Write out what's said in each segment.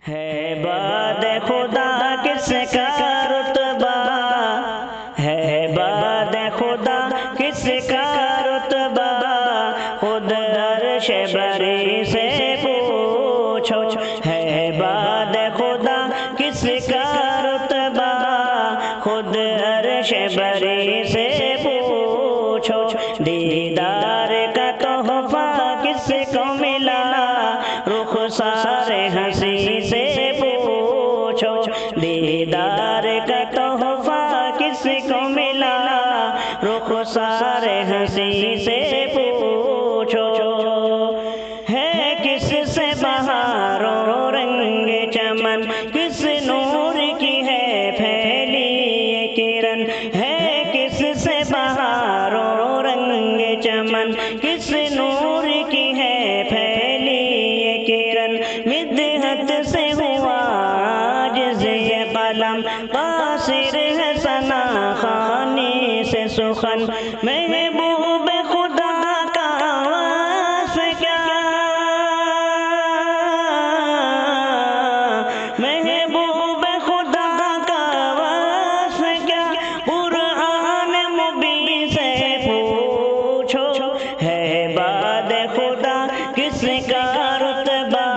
है बाद खुदा किसका रुतबा, है बाद खुदा किसका रुतबा, खुद अर्श बरी से पूछो। है बाद खुदा किसका रुतबा, खुद अर्श बरी से पूछो। दीदार का तोहफा किसको मिला, रुखसार हंसी से पूछो। दीदार का तोहफा किसको मिला, रुखसार हंसी से पूछो। है किससे बहारों रंग चमन, किस नूर की है फैली ये किरण। है किससे बहारों रंग चमन, किस नूर की है फैली ये किरण। मिदहत से हुआ आजिज़ ये कलम, कासिर है सना खानी से सुखन। महबूब खुदा का वास क्या, महबूब खुदा का वास क्या, कुरान मुबीन से पूछो। है बाद खुदा किसका रुतबा,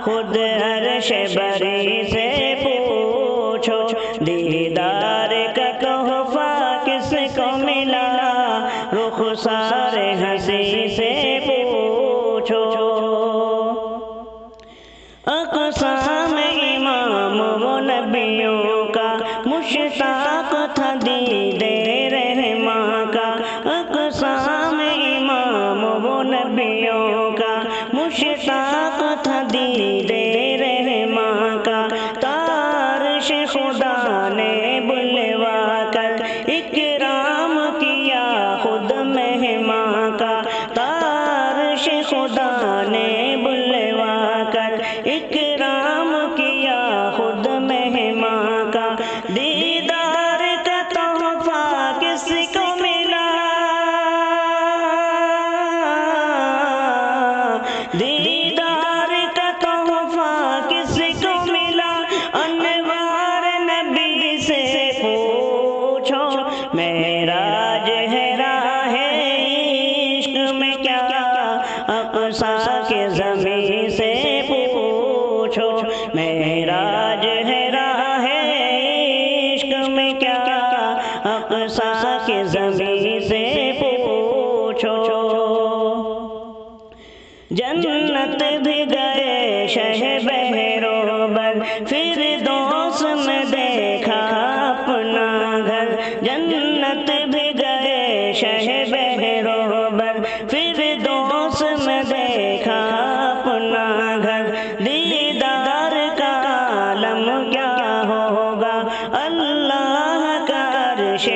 खुद अर्श बरी से पूछो। दीदार का तोहफा किसको मिला, रुखसार हंसी से पूछो। अक़सा में इमाम वो नबियों का, मुश्ताक़ था दीदे रहमा का। अक़सा में इमाम वो नबियों का, मुश्ताक़ था दीदे रहमा का। तारिश खुदा ने बुलवा कर इकराम किया खुद मेहमा का। तारिश खुदा ने बुलवा कर इकराम किया खुद मेहमा का। दीदार का तोहफा किसको मिला, दीदार का तोहफा किसको मिला। अनवार नबी से पूछो। मेराज है राहे इश्क में क्या, अक़सा के ज़मीं से पूछो। मेराज है राहे इश्क में क्या, अक़सा के ज़मीं से पूछो। जन्नत भी गए शह बहरोबर, फिर दोस्त में देखा अपना घर। जन्नत भी गए शह बहरोबर, फिर दोस्त में देखा अपना घर। दीदार का आलम क्या होगा, अल्लाह का अर्श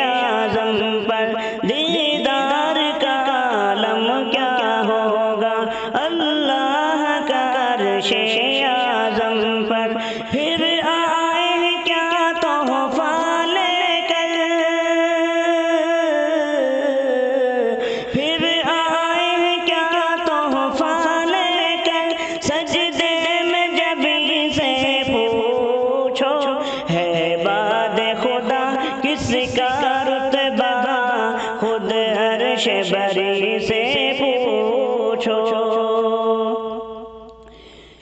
आज़म पर। दीदार का आलम क्या होगा, अल्लाह का अर्श आज़म पर। फिर आए क्या तोहफा लेकर, फिर आए क्या तोहफा लेकर, सजदे में जबी से पूछो। है बाद खुदा किसका रुतबा, खुद अर्श बरी से पूछो।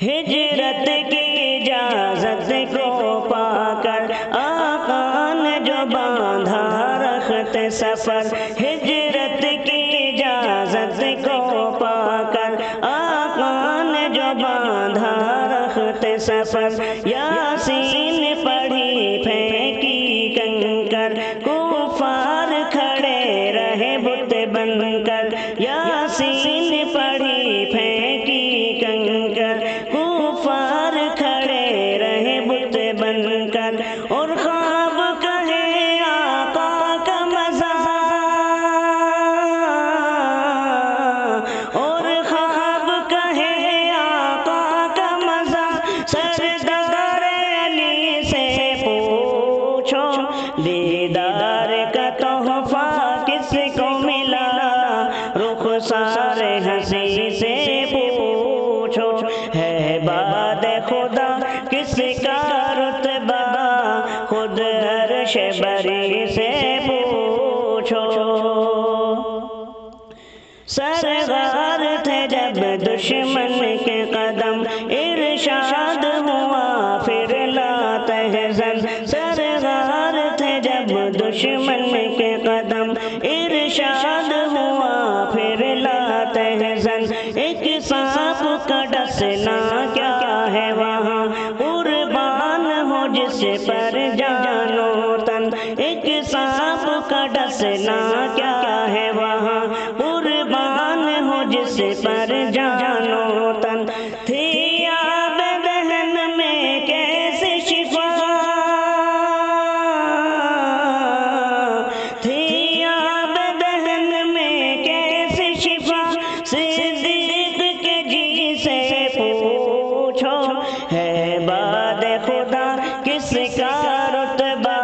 हिजरत की इजाज़त को पाकर आका ने जो बांधा रख्त सफ़र। हिजरत की इजाज़त को पाकर आका ने जो बांधा रख्त सफ़र। यासीन पढ़ी फेंकी कंकर, कुफार खड़े रहे बुत बनकर। यासीन पढ़ी फेंकी कंकर, कुफार खड़े रहे बुत बनकर। और ख्वाब कहे आका का मज़ा, और ख्वाब कहे आका का मज़ा। सरदार अली से पूछो। बाद खुदा किसका रुतबा, खुद अर्श बरी से पूछो। सरगार थे जब दुश्मन के कदम, इरशाद हुआ फिर ला तहज़न। सरगार थे जब दुश्मन के कदम, इरशाद हुआ फिर ला तहज़न। एक सांप का डसना क्या है वहाँ, कुर्बान हो जिस पर जानो तन। एक सांप का डसना क्या है वहाँ, कुर्बान हो जिस पर जानो तन। थी आब दहन में कैसी शिफा, थी आब दहन में कैसी शिफा, सिद्दीक के जी से पूछो। है बाद खुदा किसका रुतबा,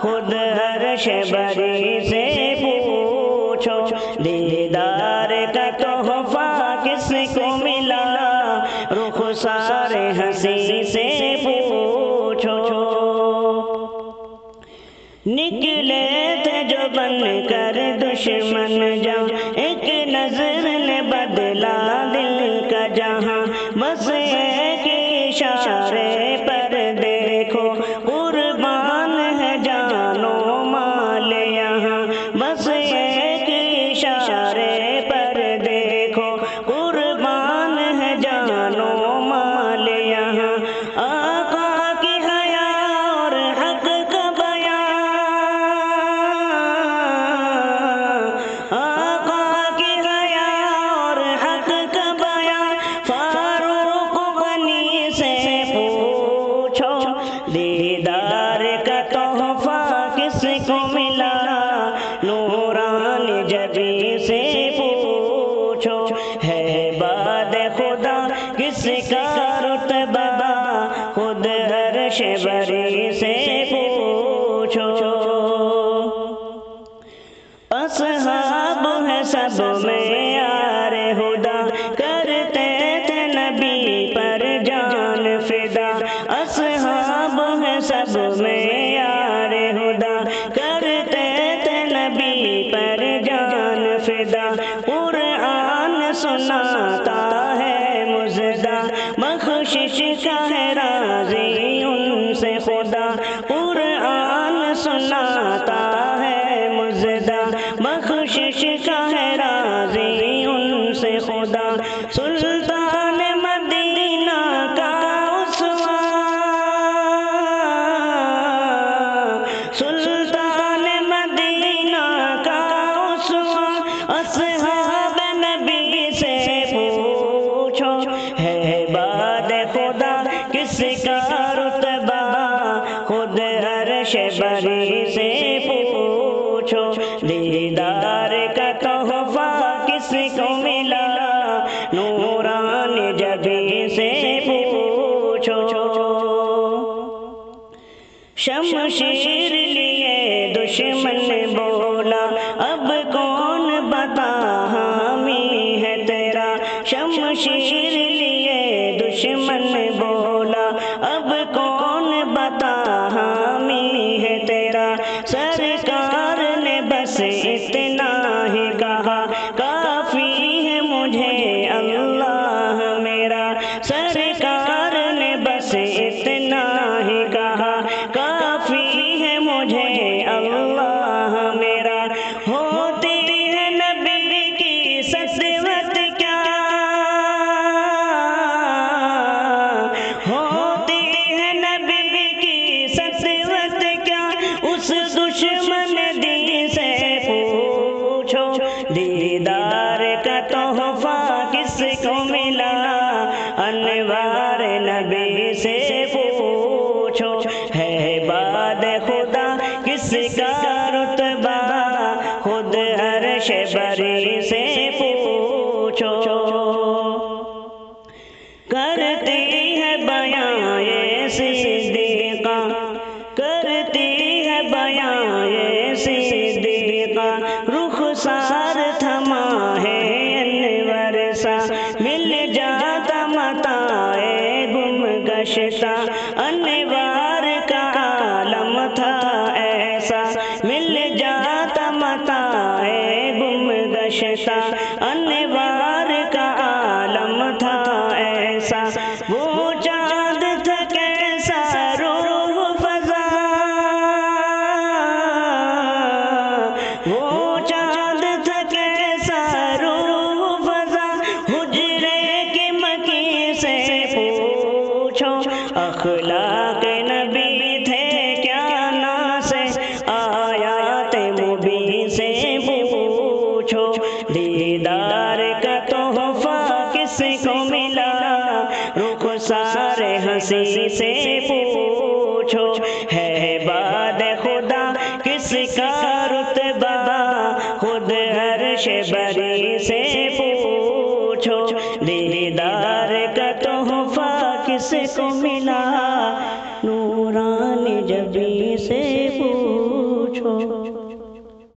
खुद अर्श बरी से पूछो। दीदार का तोहफा किसको मिला, रुखसार हंसी से पूछो। निकले थे जो बन कर दुश्मन जब, एक नजर ने बदला दिल का जहां। बस एक इशारे पर देखो, कुर्बान है जानो माल यहाँ। बस एक इशारे पर देखो, कुर्बान है जानो माल यहाँ। आका की हया और हक का बयां, आका की हया और हक का बयां, फारूक बनी से पूछो। दीदार का तोहफा किसको मिला, नूरानी जबी से पूछो। है बाद खुदा किसका रुतबा, खुद अर्श बरी से पूछो। असहाब है सब में यारे हुदा, करते थे नबी पर जान फिदा। असहाब है सब में यारे हुदा, करते थे नबी पर जान फिदा। कुरान सुनाता है मुजदा, बख्शिश का है राज़ी उनसे खुदा। कुरान सुनाता है मुजदा, बख्शिश का है राज़ी उनसे खुदा। सुल्तान मदीना का उसवा, सुल्तान मदीना का उसवा, असहाब नबी से पूछो। है बाद खुदा किसका रुतबा, खुद अर्श बरी से पूछो। दीदार का तोहफा किसको मिला, नूरानी जबी से पूछो। शमशीर लिए दुश्मन बोला, अब कौन बता हामी है तेरा। शमशीर लिए दुश्मन बोला, अब कौन बता हामी है तेरा। सरकार ने बस इतना ही कहा, काफी है मुझे अल्लाह मेरा। सरकार ने बस इतना ही कहा, काफी है मुझे अल्लाह मेरा। होती है नबी की ससवत क्या, होती है नबी की ससवत क्या, उस दुश्मन दी से पूछो। दीदार का तोहफा किसको मिला, अनवार नबी से पूछो। है बाद खुदा किसका रुतबा, खुद अर्श बरी से पूछो। करती है बयां ये सिद्दीका, करती है बयां ये सिद्दीका। रुखसार थमा है अनवर सा, मिल जाता मताए गश्ता, अनवार का आलम था ऐसा, मिल जाता मताए गुम गश्ता, अनवार का आलम था ऐसा। वो चाँद था कैसा रूह फज़ा, वो चाँद था कैसा रूह फज़ा, हुजरे की मकी से पूछो, अखलाक नबी थे क्या ना से, आयात मुबीन से पूछो, दीदार का तोहफा किसको मिला, रुखसार हंसी से पूछो, है बाद खुदा किसका रुतबा, खुद अर्श बरी से पूछो, दीदार का तोहफा किसको मिला, नूरानी जबी से पूछो।